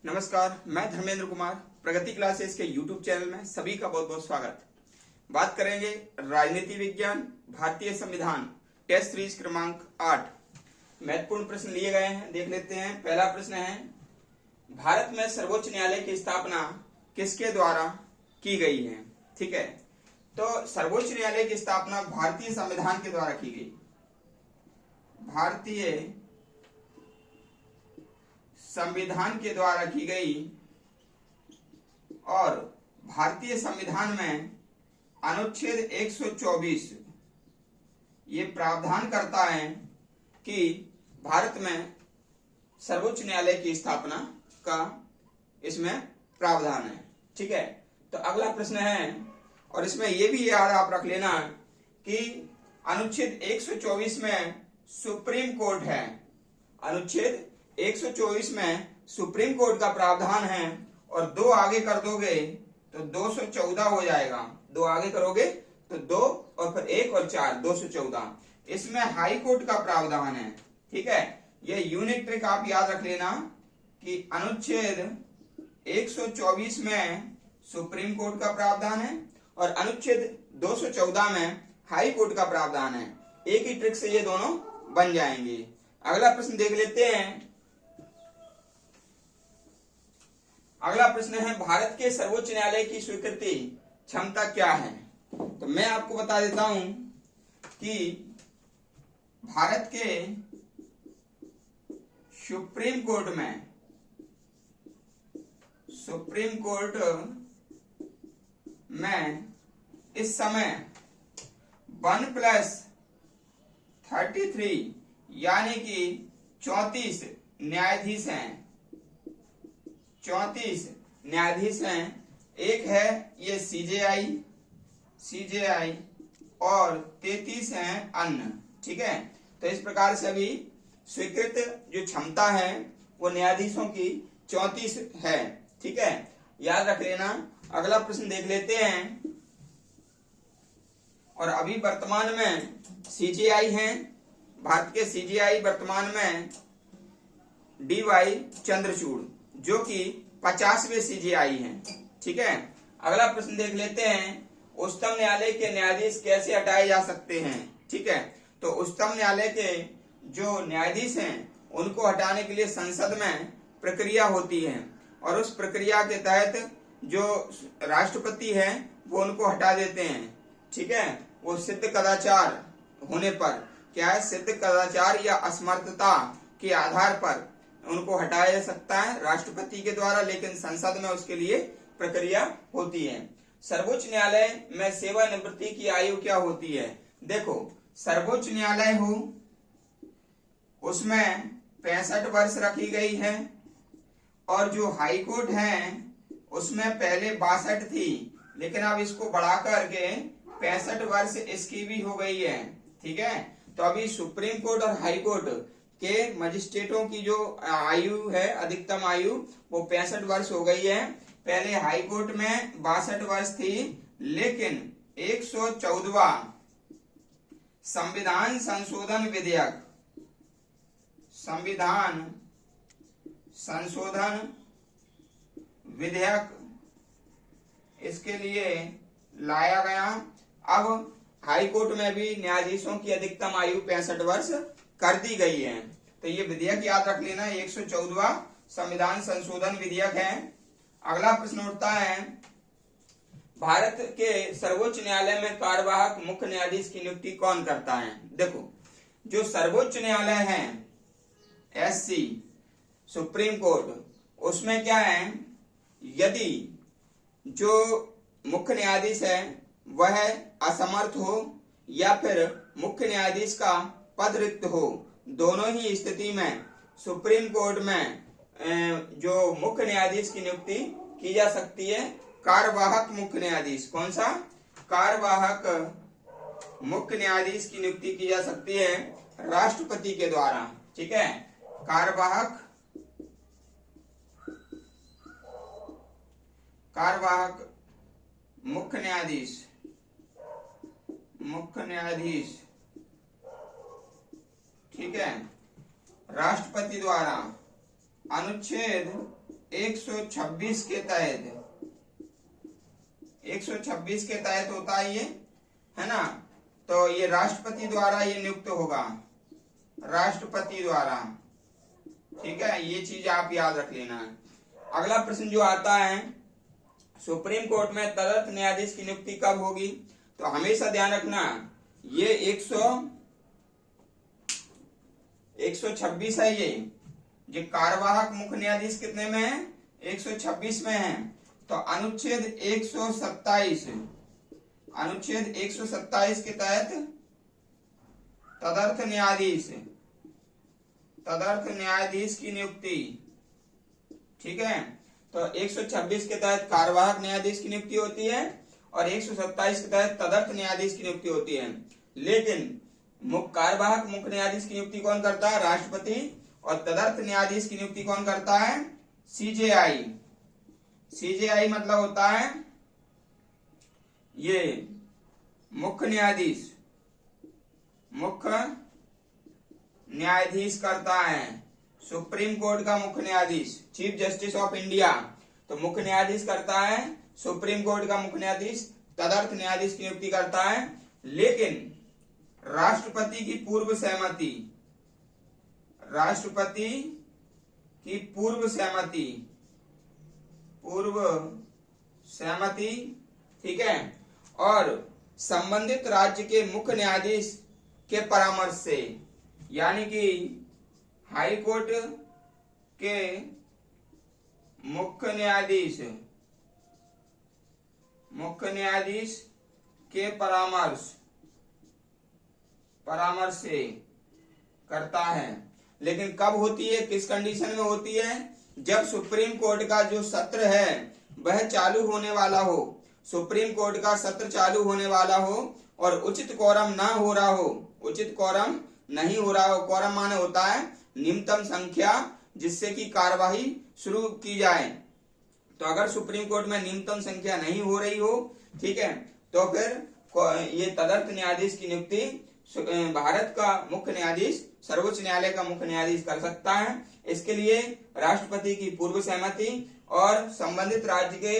नमस्कार, मैं धर्मेंद्र कुमार प्रगति क्लासेस के YouTube चैनल में सभी का बहुत बहुत स्वागत। बात करेंगे राजनीति विज्ञान भारतीय संविधान टेस्ट सीरीज क्रमांक 8। महत्वपूर्ण प्रश्न लिए गए हैं, देख लेते हैं। पहला प्रश्न है, भारत में सर्वोच्च न्यायालय की स्थापना किसके द्वारा की गई है? ठीक है, तो सर्वोच्च न्यायालय की स्थापना भारतीय संविधान के द्वारा की गई। भारतीय संविधान के द्वारा की गई और भारतीय संविधान में अनुच्छेद 124 ये प्रावधान करता है कि भारत में सर्वोच्च न्यायालय की स्थापना का इसमें प्रावधान है। ठीक है, तो अगला प्रश्न है, और इसमें यह भी याद आप रख लेना कि अनुच्छेद 124 में सुप्रीम कोर्ट है। अनुच्छेद 124 में सुप्रीम कोर्ट का प्रावधान है और दो आगे कर दोगे तो 214 हो जाएगा। दो आगे करोगे तो 2 और फिर 1 और 4 214। इसमें हाई कोर्ट का प्रावधान है। ठीक है, ये यूनिक ट्रिक आप याद रख लेना कि अनुच्छेद 124 में सुप्रीम कोर्ट का प्रावधान है और अनुच्छेद 214 में हाई कोर्ट का प्रावधान है। एक ही ट्रिक से ये दोनों बन जाएंगे। अगला प्रश्न देख लेते हैं। अगला प्रश्न है, भारत के सर्वोच्च न्यायालय की स्वीकृति क्षमता क्या है? तो मैं आपको बता देता हूं कि भारत के सुप्रीम कोर्ट में इस समय 1+33 यानी कि 34 न्यायाधीश हैं। 34 न्यायाधीश हैं। एक है ये सीजेआई और 33 हैं अन्य। ठीक है, तो इस प्रकार से अभी स्वीकृत जो क्षमता है वो न्यायाधीशों की 34 है। ठीक है, याद रख लेना। अगला प्रश्न देख लेते हैं। और अभी वर्तमान में सीजेआई हैं, भारत के सीजेआई वर्तमान में डीवाई चंद्रचूड़ जो कि 50वें सीजेआई हैं। ठीक है, अगला प्रश्न देख लेते हैं, उच्चतम न्यायालय के न्यायाधीश कैसे हटाए जा सकते हैं? ठीक है, तो उच्चतम न्यायालय के जो न्यायाधीश हैं उनको हटाने के लिए संसद में प्रक्रिया होती है और उस प्रक्रिया के तहत जो राष्ट्रपति है वो उनको हटा देते हैं। ठीक है, वो सिद्ध कदाचार होने पर, क्या है, सिद्ध कदाचार या असमर्थता के आधार पर उनको हटाया जा सकता है राष्ट्रपति के द्वारा, लेकिन संसद में उसके लिए प्रक्रिया होती है। सर्वोच्च न्यायालय में सेवानिवृत्ति की आयु क्या होती है? देखो, सर्वोच्च न्यायालय हो उसमें 65 वर्ष रखी गई है और जो हाई कोर्ट है उसमें पहले 62 थी, लेकिन अब इसको बढ़ा करके 65 वर्ष इसकी भी हो गई है। ठीक है, तो अभी सुप्रीम कोर्ट और हाई कोर्ट के मजिस्ट्रेटों की जो आयु है, अधिकतम आयु, वो 65 वर्ष हो गई है। पहले हाई कोर्ट में 62 वर्ष थी, लेकिन 114वां संविधान संशोधन विधेयक इसके लिए लाया गया। अब हाई कोर्ट में भी न्यायाधीशों की अधिकतम आयु 65 वर्ष कर दी गई है। तो ये विधेयक याद रख लेना, 114वां संविधान संशोधन विधेयक है। अगला प्रश्न उठता है, भारत के सर्वोच्च न्यायालय में कार्यवाहक मुख्य न्यायाधीश की नियुक्ति कौन करता है? देखो, जो सर्वोच्च न्यायालय है एससी सुप्रीम कोर्ट, उसमें क्या है, यदि जो मुख्य न्यायाधीश है वह असमर्थ हो या फिर मुख्य न्यायाधीश का पद रिक्त हो, दोनों ही स्थिति में सुप्रीम कोर्ट में जो मुख्य न्यायाधीश की नियुक्ति की जा सकती है, कार्यवाहक मुख्य न्यायाधीश। कौन सा? कार्यवाहक मुख्य न्यायाधीश की नियुक्ति की जा सकती है राष्ट्रपति के द्वारा। ठीक है, कार्यवाहक मुख्य न्यायाधीश। ठीक है, राष्ट्रपति द्वारा अनुच्छेद 126 के तहत 126 के तहत होता है ये, है ना। तो ये राष्ट्रपति द्वारा ये नियुक्त होगा, राष्ट्रपति द्वारा, ठीक है। ये चीज आप याद रख लेना। अगला प्रश्न जो आता है, सुप्रीम कोर्ट में तदर्थ न्यायाधीश की नियुक्ति कब होगी? तो हमेशा ध्यान रखना, ये 126 है। ये कार्यवाहक मुख्य न्यायाधीश कितने में है? 126 में है। तो अनुच्छेद 127 के तहत तदर्थ न्यायाधीश की नियुक्ति, ठीक है। तो 126 के तहत कार्यवाहक न्यायाधीश की नियुक्ति होती है और 127 के तहत तदर्थ न्यायाधीश की नियुक्ति होती है। लेकिन कार्यवाहक मुख्य न्यायाधीश की नियुक्ति कौन करता है? राष्ट्रपति। और तदर्थ न्यायाधीश की नियुक्ति कौन करता है? सीजेआई। सीजेआई मतलब होता है ये मुख्य न्यायाधीश करता है, सुप्रीम कोर्ट का मुख्य न्यायाधीश, चीफ जस्टिस ऑफ इंडिया। तो मुख्य न्यायाधीश करता है, सुप्रीम कोर्ट का मुख्य न्यायाधीश तदर्थ न्यायाधीश की नियुक्ति करता है। लेकिन राष्ट्रपति की पूर्व सहमति, ठीक है, और संबंधित राज्य के मुख्य न्यायाधीश के परामर्श से, यानी कि हाई कोर्ट के मुख्य न्यायाधीश के परामर्श से करता है। लेकिन कब होती है, किस कंडीशन में होती है? जब सुप्रीम कोर्ट का जो सत्र है वह चालू होने वाला हो, सुप्रीम कोर्ट का सत्र चालू होने वाला हो और उचित कोरम ना हो रहा हो, उचित कोरम नहीं हो रहा हो। कोरम माने होता है न्यूनतम संख्या जिससे कि कार्यवाही शुरू की जाए। तो अगर सुप्रीम कोर्ट में न्यूनतम संख्या नहीं हो रही हो, ठीक है, तो फिर ये तदर्थ न्यायाधीश की नियुक्ति भारत का मुख्य न्यायाधीश, सर्वोच्च न्यायालय का मुख्य न्यायाधीश कर सकता है। इसके लिए राष्ट्रपति की पूर्व सहमति और संबंधित राज्य के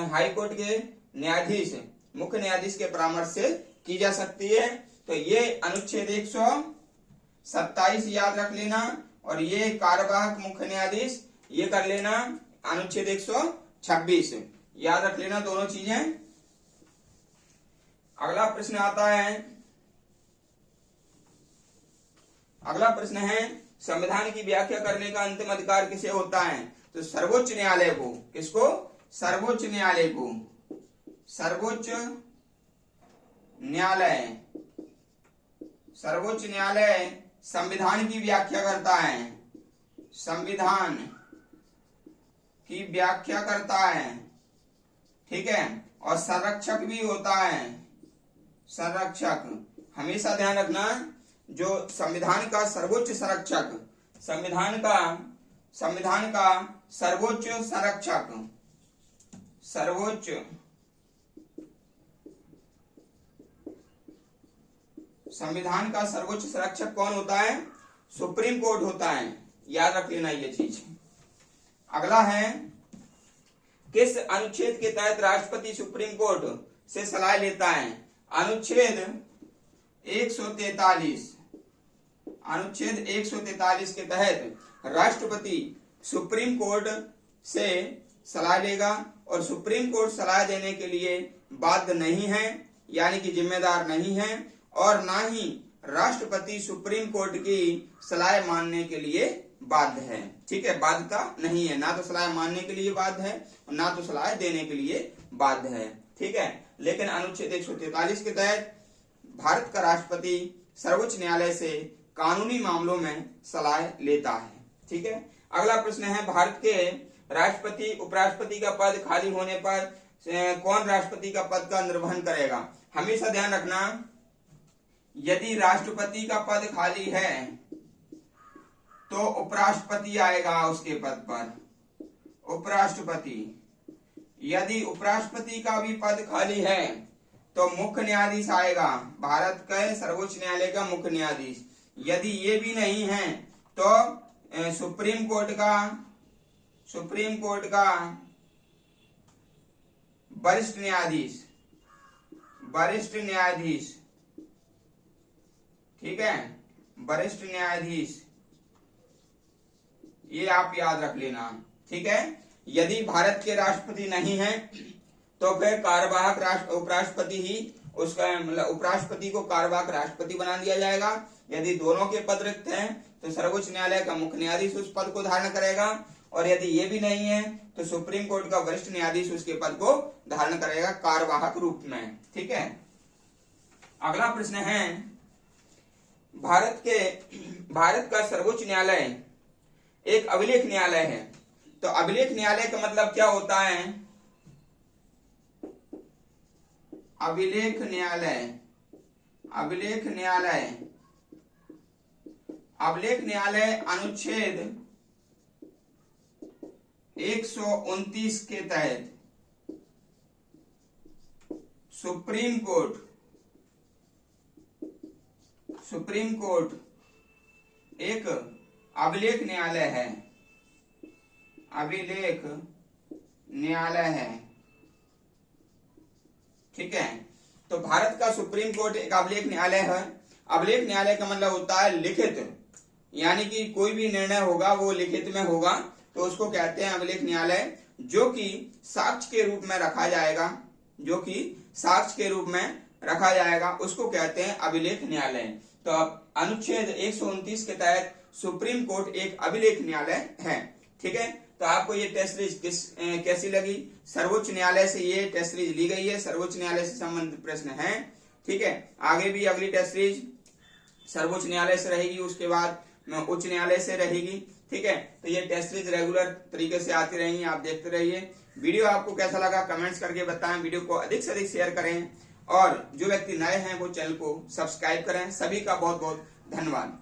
हाई कोर्ट के न्यायाधीश, मुख्य न्यायाधीश के परामर्श से की जा सकती है। तो ये अनुच्छेद 127 याद रख लेना, और ये कार्यवाहक मुख्य न्यायाधीश ये कर लेना अनुच्छेद 126 याद रख लेना, दोनों चीजें। अगला प्रश्न आता है, अगला प्रश्न है, संविधान की व्याख्या करने का अंतिम अधिकार किसे होता है? तो सर्वोच्च न्यायालय को। किसको? सर्वोच्च न्यायालय को। सर्वोच्च न्यायालय संविधान की व्याख्या करता है, संविधान की व्याख्या करता है, ठीक है, और संरक्षक भी होता है, संरक्षक। हमेशा ध्यान रखना, जो संविधान का सर्वोच्च संरक्षक, संविधान का सर्वोच्च संरक्षक, संविधान का सर्वोच्च संरक्षक कौन होता है? सुप्रीम कोर्ट होता है, याद रख लेना ये चीज। अगला है, किस अनुच्छेद के तहत राष्ट्रपति सुप्रीम कोर्ट से सलाह लेता है? अनुच्छेद 143 के तहत राष्ट्रपति सुप्रीम कोर्ट से सलाह लेगा, और सुप्रीम कोर्ट सलाह देने के लिए बाध्य नहीं है, यानी कि जिम्मेदार नहीं है, और ना ही राष्ट्रपति सुप्रीम कोर्ट की सलाह मानने के लिए बाध्य है, ठीक है। बाध्यता नहीं है, ना तो सलाह मानने के लिए बाध्य है और ना तो सलाह देने के लिए बाध्य है, ठीक है। लेकिन अनुच्छेद 143 के तहत भारत का राष्ट्रपति सर्वोच्च न्यायालय से कानूनी मामलों में सलाह लेता है, ठीक है। अगला प्रश्न है, भारत के राष्ट्रपति उपराष्ट्रपति का पद खाली होने पर कौन राष्ट्रपति का पद का निर्वहन करेगा? हमेशा ध्यान रखना, यदि राष्ट्रपति का पद खाली है तो उपराष्ट्रपति आएगा उसके पद पर, उपराष्ट्रपति। यदि उपराष्ट्रपति का भी पद खाली है तो मुख्य न्यायाधीश आएगा, भारत के सर्वोच्च न्यायालय का मुख्य न्यायाधीश। यदि ये भी नहीं है तो सुप्रीम कोर्ट का सुप्रीम कोर्ट का वरिष्ठ न्यायाधीश, ठीक है, वरिष्ठ न्यायाधीश, ये आप याद रख लेना, ठीक है। यदि भारत के राष्ट्रपति नहीं है तो फिर कार्यवाहक उपराष्ट्रपति ही उसका मतलब उपराष्ट्रपति को कार्यवाहक राष्ट्रपति बना दिया जाएगा। यदि दोनों के पद रिक्त हैं तो सर्वोच्च न्यायालय का मुख्य न्यायाधीश उस पद को धारण करेगा, और यदि ये भी नहीं है तो सुप्रीम कोर्ट का वरिष्ठ न्यायाधीश उसके पद को धारण करेगा कार्यवाहक रूप में, ठीक है। अगला प्रश्न है, भारत का सर्वोच्च न्यायालय एक अभिलेख न्यायालय है। तो अभिलेख न्यायालय का मतलब क्या होता है? अभिलेख न्यायालय अनुच्छेद 129 के तहत सुप्रीम कोर्ट एक अभिलेख न्यायालय है, ठीक है। तो भारत का सुप्रीम कोर्ट एक अभिलेख न्यायालय है। अभिलेख न्यायालय का मतलब होता है लिखित, यानी कि कोई भी निर्णय होगा वो लिखित में होगा, तो उसको कहते हैं अभिलेख न्यायालय, जो कि साक्ष्य के रूप में रखा जाएगा, उसको कहते हैं अभिलेख न्यायालय। तो अब अनुच्छेद 129 के तहत सुप्रीम कोर्ट एक अभिलेख न्यायालय है, ठीक है। तो आपको ये टेस्ट सीरीज कैसी लगी? सर्वोच्च न्यायालय से ये टेस्ट सीरीज ली गई है, सर्वोच्च न्यायालय से संबंधित प्रश्न है, ठीक है। आगे भी अगली टेस्ट सीरीज सर्वोच्च न्यायालय से रहेगी, उसके बाद उच्च न्यायालय से रहेगी, ठीक है। तो ये टेस्ट सीरीज रेगुलर तरीके से आती रहेंगी, आप देखते रहिए। वीडियो आपको कैसा लगा कमेंट्स करके बताएं, वीडियो को अधिक से अधिक शेयर करें, और जो व्यक्ति नए हैं वो चैनल को सब्सक्राइब करें। सभी का बहुत बहुत धन्यवाद।